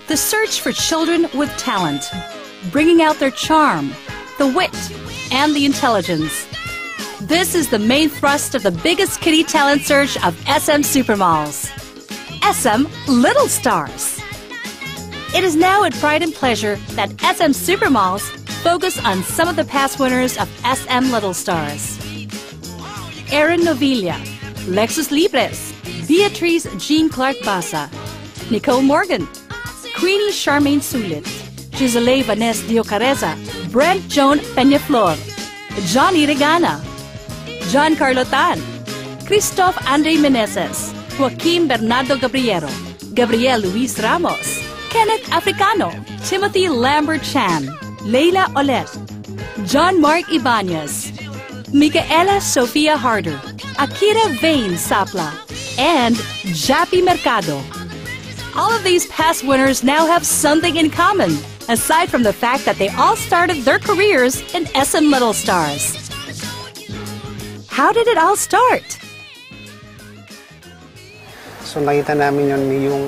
The search for children with talent, bringing out their charm, the wit, and the intelligence. This is the main thrust of the biggest kiddie talent search of SM Supermalls. SM Little Stars. It is now a pride and pleasure that SM Supermalls focus on some of the past winners of SM Little Stars. Erin Novilla, Lexus Libres, Beatrice Jean Clark Basa, Nicole Morgan, Queenie Charmaine Sulit, Gisele Vanessa Diocareza, Brent Joan Peñaflor, Johnny Regana, John Carlo Tan, Christoph Andre Meneses, Joaquim Bernardo Gabriero, Gabriel Luis Ramos, Kenneth Africano, Timothy Lambert Chan, Leila Olet, John Mark Ibanez, Micaela Sofia Harder, Akira Vane Sapla, and Jappy Mercado. All of these past winners now have something in common, aside from the fact that they all started their careers in SM Little Stars. How did it all start? So nakita namin yung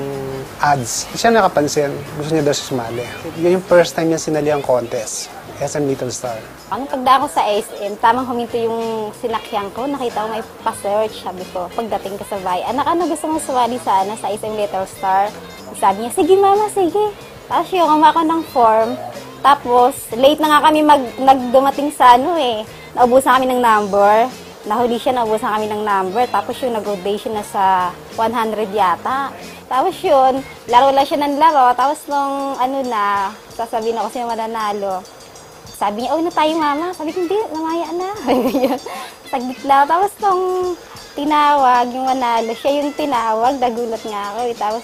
ads. Siya nakapansin, gusto niya daw siya sumali. Yun yung first time niya sinali ang contest, SM Little Star. Ang pagdaan ko sa SM, tamang huminto yung sinakyan ko, nakita ko may pa-search, sabi ko, pagdating ka sa bahay, anak, ano gusto mong sumali sana sa SM Little Star? Sabi niya, sige mama, sige. Tapos yung ako ng form, tapos late na nga kami nagdumating sa naubusan kami ng number. Nahuli siya, naubusan kami ng number. Tapos yung nag-rotation na sa 100 yata. Tapos yun, laro lang siya ng laro. Tapos nung sasabihin ako siya mananalo. Sabi niya, na tayo mama. Sabi ko, hindi, namaya na. Saglit lang. Tapos nung tinawag, yung manalo, siya yung tinawag. Nagulat nga ako. Tapos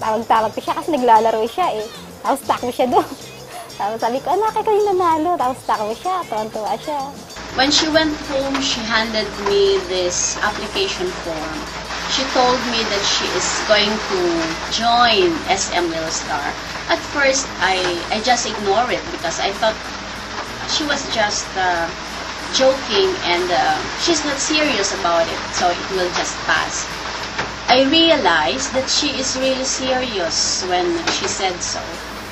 tawag-tawag ko siya kasi naglalaro siya Tapos takbo siya doon. Tapos sabi ko, anak, ikaw yung nanalo. Tapos takbo siya, tuwan-tuwa siya. When she went home, she handed me this application form. She told me that she is going to join SM Little Star. At first, I just ignored it because I thought she was just joking and she's not serious about it, so it will just pass. I realized that she is really serious when she said so.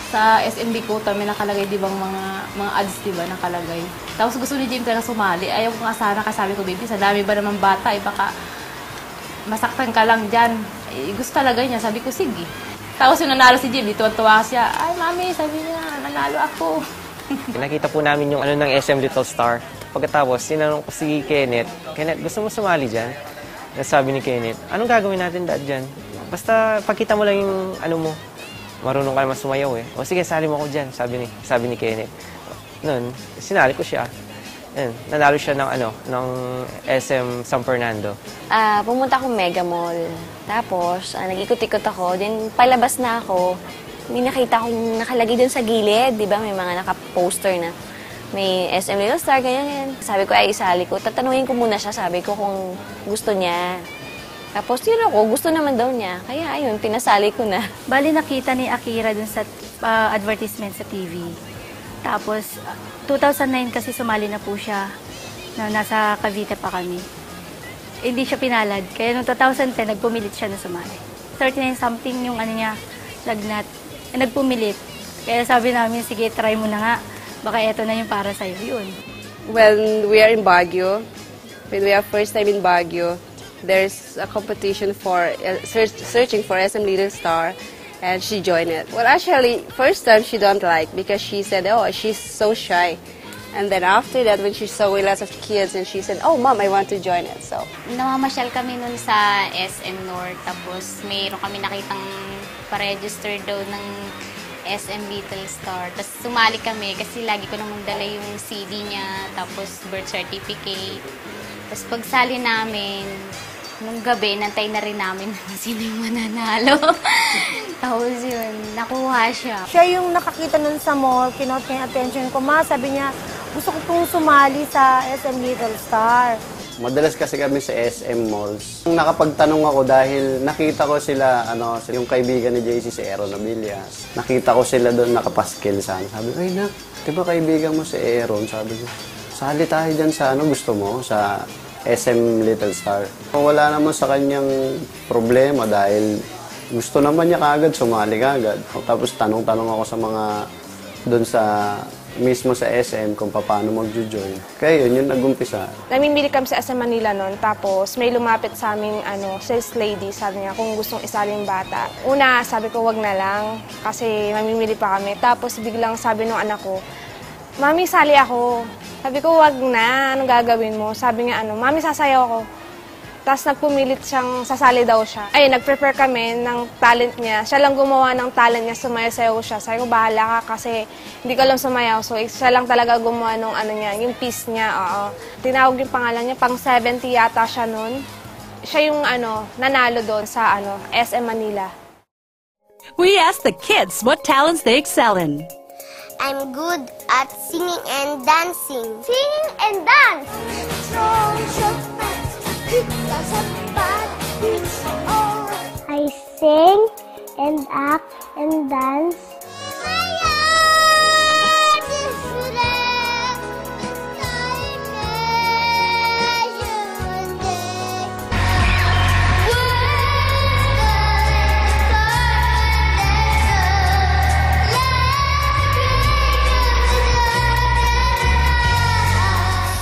Sa SMB ko, may nakalagay, di ba, mga ads, di ba, nakalagay. Tapos gusto ni Jim talaga sumali. Ayaw ko nga sana, kasabi ko, baby, sa dami ba naman bata, baka masaktan ka lang dyan. Gusto talaga niya, sabi ko, sige. Tapos yung nanalo si Jim, tuwa siya, ay, mami, sabi niya, nanalo ako. Nakita po namin yung ng SM Little Star. Pagkatapos, tinanong ko si Kenneth, gusto mo sumali dyan? Sabi ni Kenneth, anong gagawin natin dyan? Basta pagkita mo lang yung mo, marunong ka naman sumayaw O sige, sali mo ako dyan, sabi ni Kenneth. Noon, sinali ko siya. Nanalo siya ng SM San Fernando. Pumunta akong Mega Mall. Tapos, nag-ikot-ikot ako. Then, palabas na ako. May nakita akong nakalagay dun sa gilid. Di ba? May mga naka-poster na may SM Little Star, ganyan. Sabi ko, ay isali ko. Tatanungin ko muna siya. Sabi ko kung gusto niya. Tapos yun ako, gusto naman daw niya. Kaya ayun, pinasali ko na. Bali nakita ni Akira dun sa advertisement sa TV. Tapos 2009 kasi sumali na po siya. Nasa Cavite pa kami. Hindi siya pinalad. Kaya noong 2010, nagpumilit siya na sumali. 39 something yung niya, lagnat. Nagpumilit. Kaya sabi namin, sige, try mo na nga. Baka eto na yung para sa'yo. Yun. When we are in Baguio, when we are first time in Baguio, there's a competition for searching for SM Little Star, and she joined it. Well, actually, first time she don't like because she said, oh, she's so shy. And then after that, when she saw lots of kids, and she said, oh, Mom, I want to join it. So namamasyal kami nun sa SM North, tapos mayroon kami nakitang pa-register daw ng SM Little Star. Tapos sumali kami kasi lagi ko namang dala yung CD niya, tapos birth certificate. Tapos pagsali namin, nung gabi, nantay na rin namin sino yung mananalo. Tapos yun, nakuha siya. Siya yung nakakita nun sa mall, kinot niya yung attention ko. Sabi niya, gusto ko pong sumali sa SM Little Star. Madalas kasi kami sa SM malls. Nakapagtanong ako dahil nakita ko sila, yung kaibigan ni JC, si Aaron Avillas. Nakita ko sila doon nakapaskil sana. Sabi ko, ay nak, di ba kaibigan mo si Aaron? Sabi ko, sali tayo dyan sa gusto mo, sa SM Little Star. Wala naman sa kanyang problema dahil Gusto naman niya kaagad, sumali kaagad. Tapos tanong-tanong ako sa mga doon sa mismo sa SM kung paano mag-join. Kaya yun yung nag-umpisa. Namimili kami sa SM Manila noon, tapos may lumapit sa aming sales lady, sabi niya kung gustong isali yung bata. Una, sabi ko wag na lang kasi mamimili pa kami. Tapos biglang sabi ng anak ko, Mami, sali ako. Sabi ko, wag na. Anong gagawin mo? Sabi niya, Mami, sasayaw ako. Tapos nagpumilit siyang sasali daw siya. Ay, nag-prepare kami ng talent niya. Siya lang gumawa ng talent niya, sumayaw siya. Sabi ko, bahala ka kasi hindi ko alam sumayaw. So, siya lang talaga gumawa ng niya, yung piece niya. Oo. Tinawag yung pangalan niya, pang 70 yata siya nun. Siya yung nanalo doon sa SM Manila. We asked the kids what talents they excel in. I'm good at singing and dancing. Singing and dance! I sing and act and dance.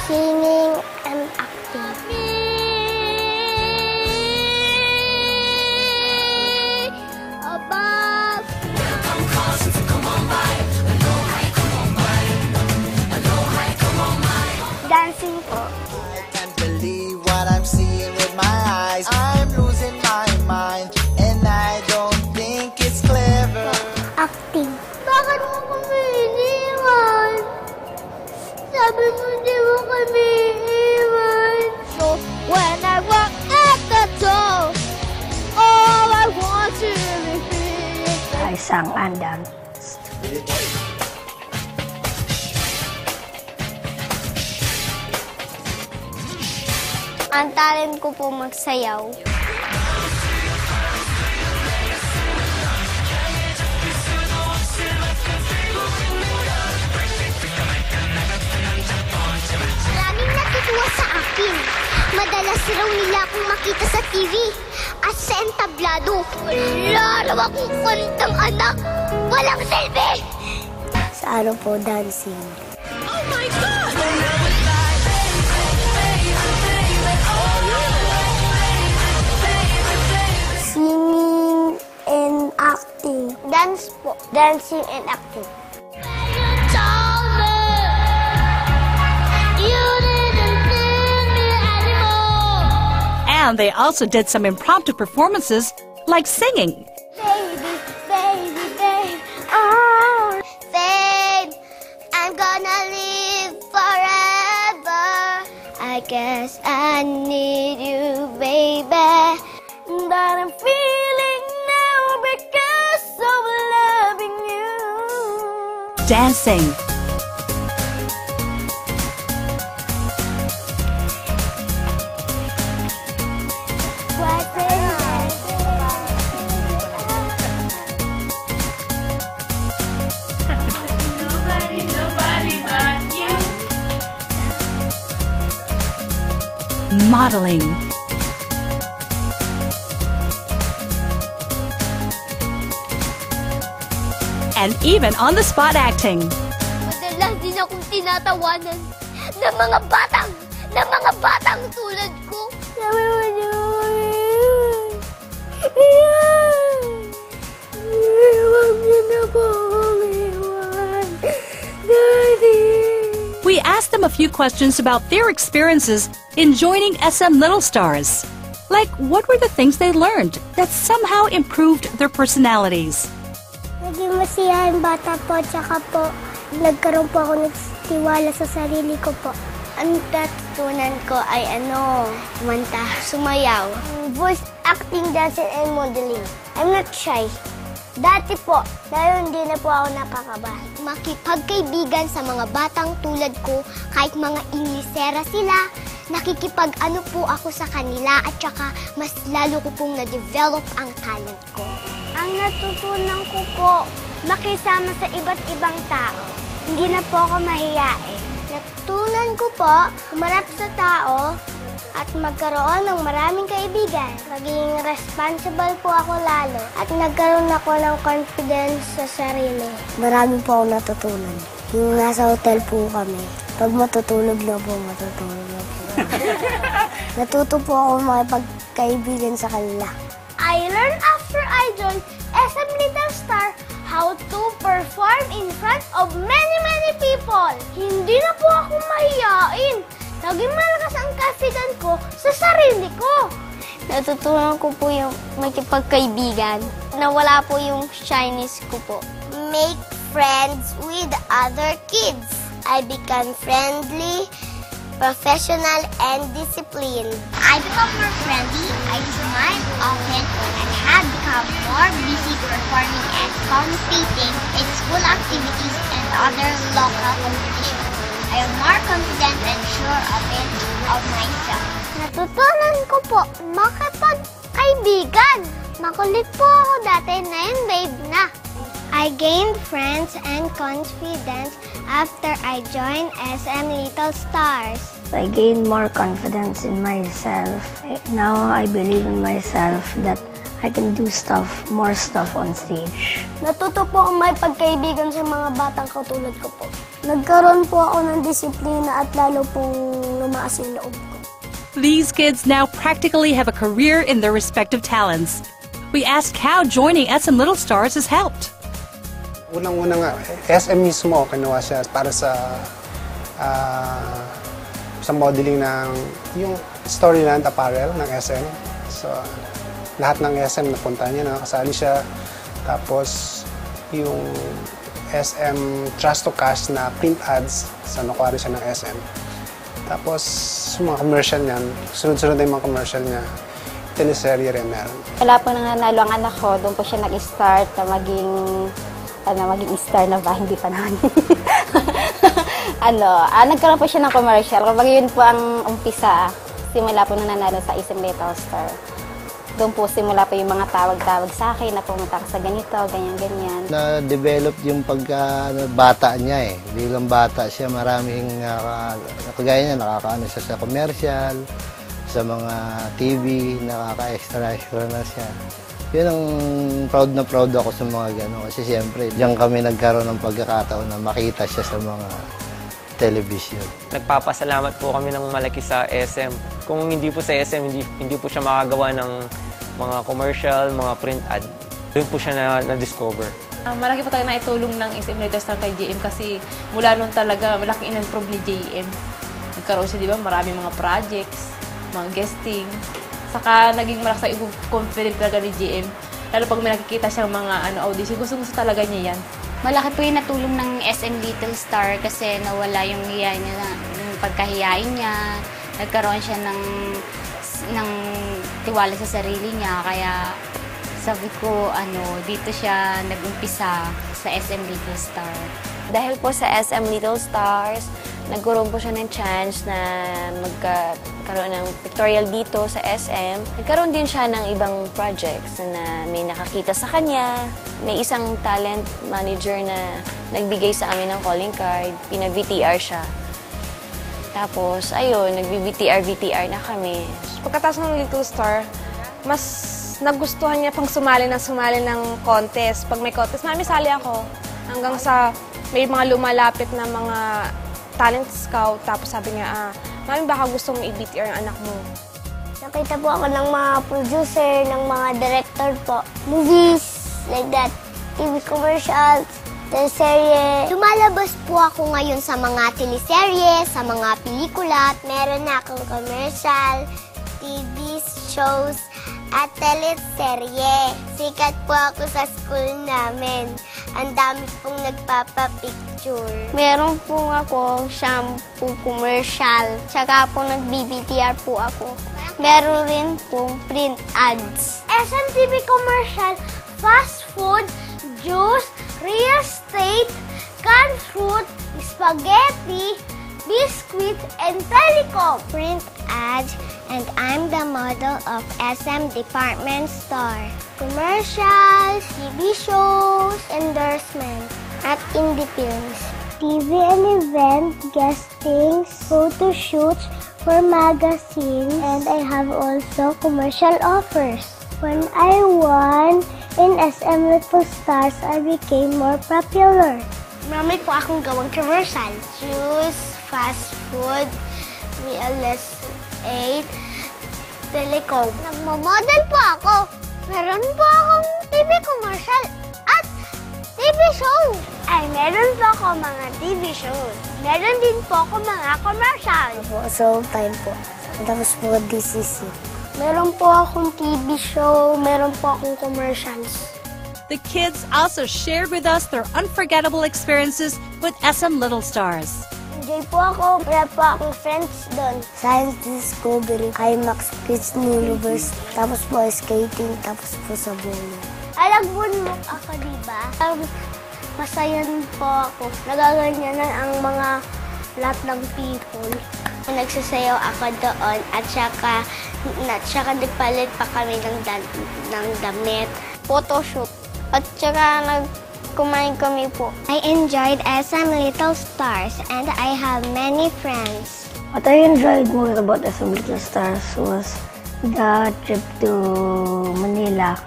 Singing and acting. Dancing po. I can't believe what I'm seeing with my eyes. I'm losing my mind and I don't think it's clever. Acting. Bakit mo kami iniwan? Sabi mo di mo kami iniwan. So when I walk at the door, all I want to repeat. I sang and danced. Ang talent ko po magsayaw. Maraming natutuwa sa akin. Madalas raw nila akong makita sa TV at sa entablado. Wala raw akong kwentang anak. Walang silbi! Sa araw po, dancing. Oh my God! Singing and acting. Dance po. Dancing and acting. And they also did some impromptu performances, like singing. Baby, baby, baby, oh. Babe, I'm gonna live forever. I guess I need you, baby. That I'm feeling now because of loving you. Dancing. Modeling. And even on-the-spot acting. Madalas din akong tinatawanan ng mga batang tulad ko. Sabi mo niyo, huwag niyo na po akong iwan, Daddy. We asked them a few questions about their experiences in joining SM Little Stars. Like, what were the things they learned that somehow improved their personalities? Naging masiyahing bata po, tsaka po, nagkaroon po ako ng tiwala sa sarili ko po. Ang natutunan ko ay kumanta, sumayaw. Voice acting, dancing, and modeling. I'm not shy. Dati po, dahil hindi na po ako nakakabahan. Makipagkaibigan sa mga batang tulad ko, kahit mga Inglisera sila, nakikipag-ano po ako sa kanila at saka mas lalo ko pong na-develop ang talent ko. Ang natutunan ko po, makisama sa iba't ibang tao. Hindi na po ako mahiyain. Natutunan ko po, humarap sa tao at magkaroon ng maraming kaibigan. Maging responsible po ako lalo at nagkaroon ako ng confidence sa sarili. Marami po ako natutunan. Yung nasa hotel po kami, pag matutulog na po, matutulog na po. Natuto po ako makipagkaibigan sa kanila. I learned after I joined SM Little Star how to perform in front of many people. Hindi na po ako mahiyain. Naging malakas ang confidence ko sa sarili ko. Natutunan ko po yung makipagkaibigan. Nawala po yung shyness ko po. Make friends with other kids. I become friendly, professional, and disciplined. I become more friendly, I smile often, and have become more busy performing and competing in school activities and other local competitions. I am more confident and sure of myself. Natutunan ko po makipagkaibigan. Makulit po ako dati, ngayon babe na. I gained friends and confidence after I joined SM Little Stars. I gained more confidence in myself. Now I believe in myself that I can do more stuff on stage. Natuto po ang may pagkaibigan sa mga batang katulad ko po. Nagkaroon po ako ng disiplina at lalo pong lumaas yung loob ko. These kids now practically have a career in their respective talents. We asked how joining SM Little Stars has helped. Unang-una nga, SM mismo, kinuha siya para sa modeling ng yung Storyland apparel ng SM. So, lahat ng SM napunta niya, nakasali siya. Tapos, yung SM Trust to Cash na print ads, sa nakuha siya ng SM. Tapos, mga commercial niyan, sunod-sunod na yung mga commercial niya. Teleserye rin meron. Wala po nanganalo ang anak ko, doon po siya nag-start na maging star na ba? Hindi pa naman. Nagkaroon po siya ng commercial. Kapag yun po ang umpisa, simula po na nanalo sa SM Little Star. Doon po simula po yung mga tawag-tawag sa akin na pumunta ka sa ganito, ganyan-ganyan. Na-develop yung bata niya eh. Bilang bata siya, maraming kagaya niya, nakakaano siya sa commercial, sa mga TV, nakaka-extra na siya. Yun ang proud na proud ako sa mga gano'n. Kasi siyempre, diyan kami nagkaroon ng pagkakataon na makita siya sa mga television. Nagpapasalamat po kami ng malaki sa SM. Kung hindi po sa SM, hindi po siya makagawa ng mga commercial, mga print ad. Doon po siya na-discover. Malaki po talaga na itulong ng SM Little Star kay JM kasi mula noon talaga malaking in-improve ni JM. Nagkaroon siya, di ba, maraming mga projects, mga guesting. Saka naging malakas sa confident talaga ni JM. Lalo pag may nakikita siyang mga audition, gusto talaga niya yan. Malaki po yung natulong ng SM Little Star kasi nawala yung pagkahiyain niya. Nagkaroon siya ng tiwala sa sarili niya. Kaya sabi ko, dito siya nag-umpisa sa SM Little Star. Dahil po sa SM Little Stars, nagkaroon po siya ng chance na magkaroon ng pictorial dito sa SM. Nagkaroon din siya ng ibang projects na may nakakita sa kanya. May isang talent manager na nagbigay sa amin ng calling card. Pina-VTR siya. Tapos, ayun, nagbi-VTR na kami. Pagkatapos ng Little Star, mas nagustuhan niya pang sumali ng contest. Pag may contest, mami, sali ako. Hanggang sa may mga lumalapit na mga talent scout. Tapos sabi niya, mami, baka gusto mong i-VTR ang anak mo. Nakita po ako ng mga producer, ng mga director po. Movies, like that. TV commercials, teleserye. Lumalabas po ako ngayon sa mga teleserye, sa mga pelikula. Meron na akong commercial, TV shows, at teleserye. Sikat po ako sa school namin. Ang dami pong nagpapapicture. Meron po akong shampoo commercial. Tsaka po nag-BBTR po ako. Meron rin pong print ads. SMTV commercial, fast food, juice, real estate, canned fruit, spaghetti, biscuit, and telecom. Print ads, and I'm the model of SM Department Store. Commercials, TV shows, endorsements, at indie films. TV and event, guestings, photo shoots, for magazines, and I have also commercial offers. When I won in SM Little Stars, I became more popular. Marami po akong gawang commercial. Juice, fast food, VLS 8, telecom. Nagmo-model po ako. Meron po akong TV commercial at TV show. Ay, meron po ako mga TV shows. Meron din po ako mga commercial. So, time po. Tapos po DCC. Meron po akong TV show, meron po akong commercials. The kids also shared with us their unforgettable experiences with SM Little Stars. Enjoy po ako. Wala po akong friends doon. Science Discovery, Climax Kids Universe, tapos po skating, tapos po sa bowling. Alagbon mo ako, diba? Masaya po ako. Nagaganyanan ang mga lahat ng people. Nagsasayaw ako doon at saka nagpalit pa kami ng damit. Photoshoot. At saka nagkumain kami po. I enjoyed SM Little Stars and I have many friends. What I enjoyed most about SM Little Stars was the trip to Manila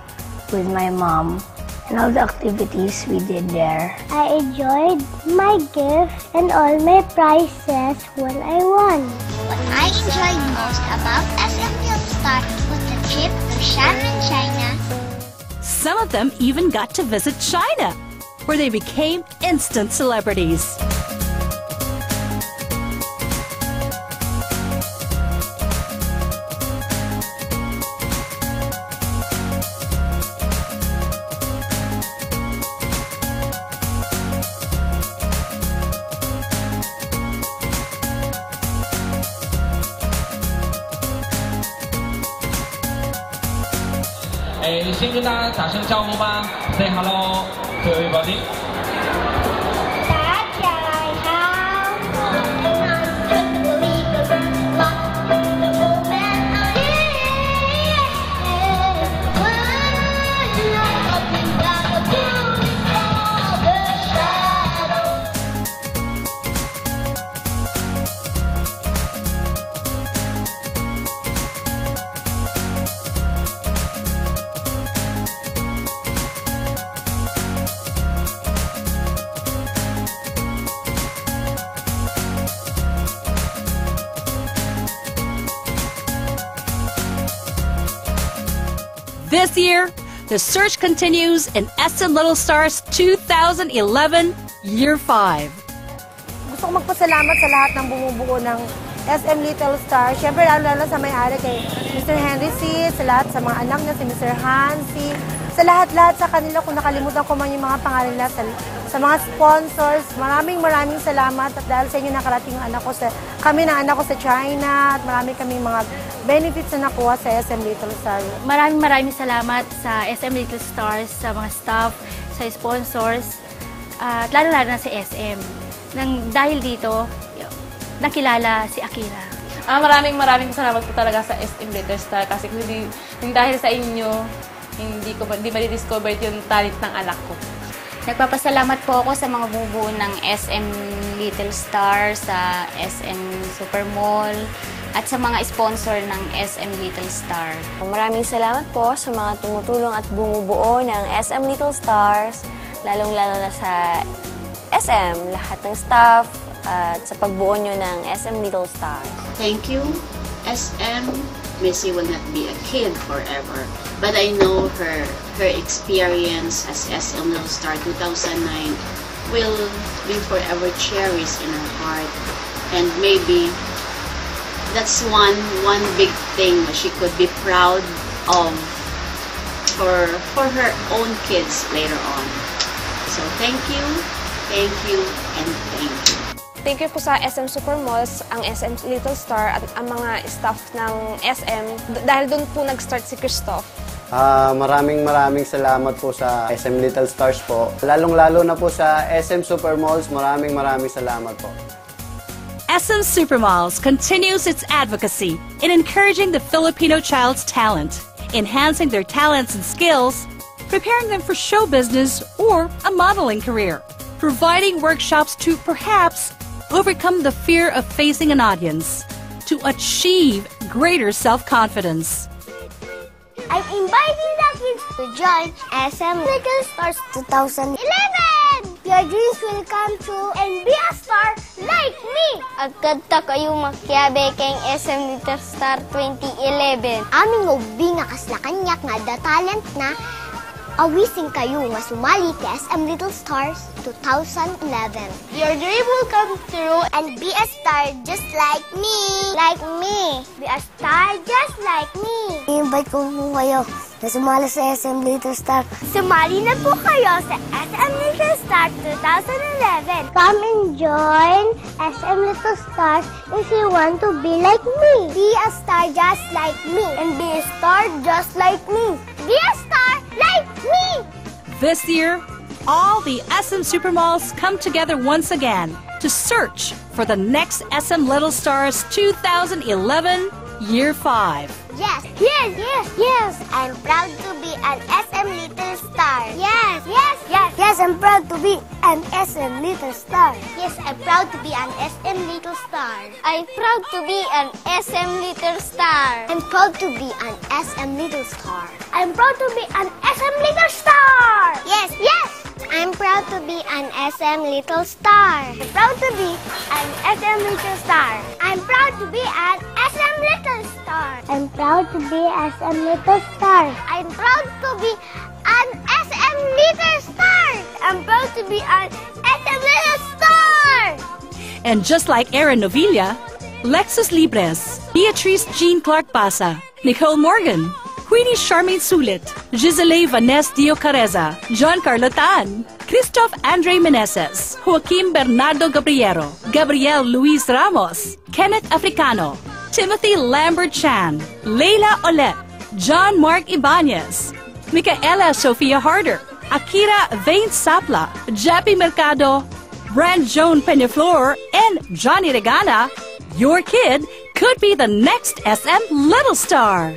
with my mom and all the activities we did there. I enjoyed my gift and all my prizes when I won. What I enjoyed most about SM Little Star was the trip to Xiamen, China. Some of them even got to visit China, where they became instant celebrities.先跟大家打声招呼吧 ，Say hello to everybody。大家好，我一个人忙着我们熬夜，我要听到的不好的shadow。This year, the search continues in SM Little Stars 2011, Year 5. Gusto ko magpasalamat sa lahat ng bumubuo ng SM Little Stars. Siyempre, lalo-lalo sa may-ari kay Mr. Henry C., sa lahat sa mga anak niya, si Mr. Hansi, sa lahat-lahat sa kanila, kung nakalimutan ko man yung mga pangalan nila, sa mga sponsors, maraming salamat at dahil sa inyo nakarating yung anak ko kami na anak ko sa China at marami kaming mga benefits na nakuha sa SM Little Stars. Maraming salamat sa SM Little Stars, sa mga staff, sa sponsors, at lalo-lalo na sa SM. Dahil dito, nakilala si Akira. Maraming salamat po talaga sa SM Little Star kasi dahil sa inyo, hindi ma-discover yung talent ng anak ko. Nagpapasalamat po ako sa mga bumubuo ng SM Little Star, sa SM Super Mall, at sa mga sponsor ng SM Little Star. Maraming salamat po sa mga tumutulong at bumubuo ng SM Little Stars, lalong-lalo na sa SM, lahat ng staff, at sa pagbuo nyo ng SM Little Stars. Thank you, SM. Missy will not be a kid forever, but I know her experience as SM Little Star 2009 will be forever cherished in her heart, and maybe that's one big thing she could be proud of for her own kids later on. So thank you, and thank you. Thank you po sa SM Super Malls, ang SM Little Star at ang mga staff ng SM dahil doon po nag-start si Christoph. Maraming salamat po sa SM Little Stars po. Lalong-lalo na po sa SM Super Malls, maraming salamat po. SM Supermalls continues its advocacy in encouraging the Filipino child's talent, enhancing their talents and skills, preparing them for show business or a modeling career, providing workshops to perhaps overcome the fear of facing an audience, to achieve greater self-confidence. I'm inviting the kids to join SM Little Stars 2011! Your dreams will come true and be a star like me! Agad ta kayo makyabe kay SM Little Star 2011. Aming ubing nga kaslakanyak nga the talent na awising kayo nga sumali kay SM Little Stars 2011. Your dream will come true and be a star just like me. Like me. Be a star just like me. I-invite ko po kayo na sumali sa SM Little Star. Sumali na po kayo sa SM Little Star 2011. Come and join SM Little Stars if you want to be like me. Be a star just like me. And be a star just like me. Be a star like me. This year, all the SM Supermalls come together once again to search for the next SM Little Stars 2011 Year 5. Yes, yes, yes, yes. I'm proud to be an SM Little Star. Yes, yes, yes. Yes, I'm proud to be an SM Little Star. Yes, I'm proud to be an SM Little Star. I'm proud to be an SM Little Star. I'm proud to be an SM Little Star. I'm proud to be an SM Little Star. Yes, yes. I'm proud to be an SM Little Star. I'm proud to be an SM Little Star. I'm proud to be an SM Little Star. I'm proud to be SM Little Star. I'm proud to be an SM Little Star. I'm proud to be an SM Little Star. And just like Aaron Novilla, Lexus Libres, Beatrice Jean Clark Basa, Nicole Morgan, Queenie Charmaine Sulit, Gisele Vanessa Dio Careza, John Carlotan, Christoph Andre Meneses, Joaquim Bernardo Gabriero, Gabriel Luis Ramos, Kenneth Africano, Timothy Lambert Chan, Leila Olet, John Mark Ibanez, Micaela Sofia Harder, Akira Vane Sapla, Jappy Mercado, Brand Joan Peñaflor, and Johnny Regana. Your kid could be the next SM Little Star.